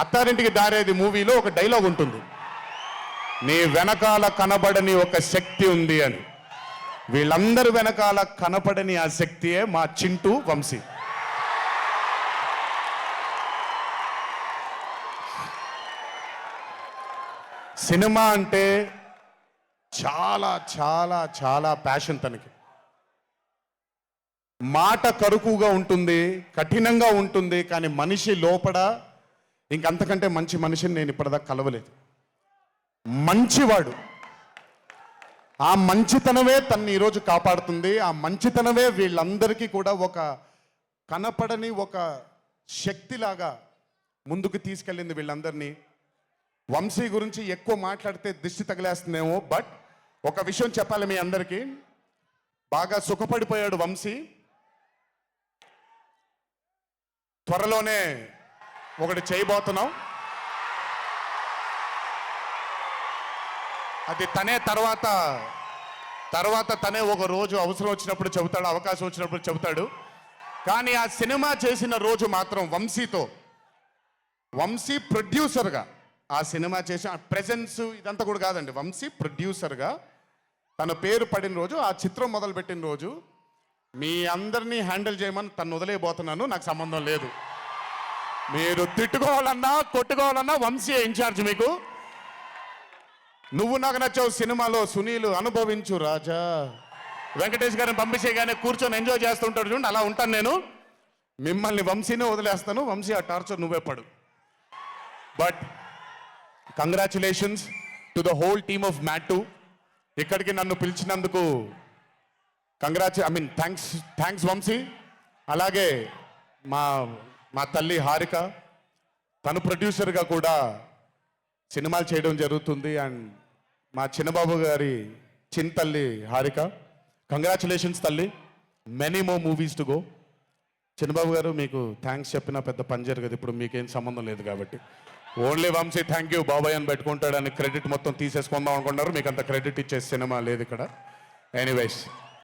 అత్తారింటికి దారేది మూవీలో ఒక డైలాగ్ ఉంటుంది, నీ వెనకాల కనబడని ఒక శక్తి ఉంది అని. వీళ్ళందరి వెనకాల కనపడని ఆ శక్తియే మా చింటూ వంశీ. సినిమా అంటే చాలా చాలా చాలా ప్యాషన్ తనకి. మాట కరుకుగా ఉంటుంది, కఠినంగా ఉంటుంది, కానీ మనిషి లోపల ఇంకంతకంటే మంచి మనిషిని నేను ఇప్పటిదాకా కలవలేదు. మంచివాడు. ఆ మంచితనమే తన్ని ఈరోజు కాపాడుతుంది. ఆ మంచితనమే వీళ్ళందరికీ కూడా ఒక కనపడని ఒక శక్తిలాగా ముందుకు తీసుకెళ్ళింది వీళ్ళందరినీ. వంశీ గురించి ఎక్కువ మాట్లాడితే దిష్టి తగిలేస్తుందేమో, బట్ ఒక విషయం చెప్పాలి మీ అందరికీ. బాగా సుఖపడిపోయాడు వంశీ. త్వరలోనే ఒకటి చేయబోతున్నాం. అది తనే తర్వాత తనే ఒక రోజు అవసరం వచ్చినప్పుడు చెబుతాడు, అవకాశం వచ్చినప్పుడు చెబుతాడు. కానీ ఆ సినిమా చేసిన రోజు మాత్రం వంశీతో, వంశీ ప్రొడ్యూసర్గా ఆ సినిమా చేసిన ప్రెజెన్స్ ఇదంతా కూడా కాదండి, వంశీ ప్రొడ్యూసర్గా తన పేరు పడిన రోజు, ఆ చిత్రం మొదలుపెట్టిన రోజు, మీ అందరినీ హ్యాండిల్ చేయమని తను వదిలేయబోతున్నాను, నాకు సంబంధం లేదు. మీరు తిట్టుకోవాలన్నా కొట్టుకోవాలన్నా వంశీ ఇన్ఛార్జ్ మీకు. నువ్వు నాకు నచ్చావు సినిమాలో సునీల్ అనుభవించు రాజా, వెంకటేష్ గారిని పంపించేగానే కూర్చొని ఎంజాయ్ చేస్తుంటాడు చూడండి, అలా ఉంటాను నేను. మిమ్మల్ని వంశీనే వదిలేస్తాను, వంశీ ఆ టార్చర్ నువ్వే పడు. But congratulations to the whole team of మ్యాట్2. ఇక్కడికి నన్ను పిలిచినందుకు థ్యాంక్స్ వంశీ. అలాగే మా తల్లి హారిక, తను ప్రొడ్యూసర్గా కూడా సినిమాలు చేయడం జరుగుతుంది. అండ్ మా చిన్నబాబు గారి తల్లి హారిక, కంగ్రాచులేషన్స్ తల్లి, many more movies to go. చిన్నబాబు గారు మీకు థ్యాంక్స్ చెప్పినా పెద్ద పని జరగదు, ఇప్పుడు మీకేం సంబంధం లేదు కాబట్టి. ఓన్లీ వంశీ థ్యాంక్ యూ బాబాయ్ అని పెట్టుకుంటాడని క్రెడిట్ మొత్తం తీసేసుకుందాం అనుకుంటారు. మీకు అంత క్రెడిట్ ఇచ్చే సినిమా లేదు ఇక్కడ. ఎనీవేస్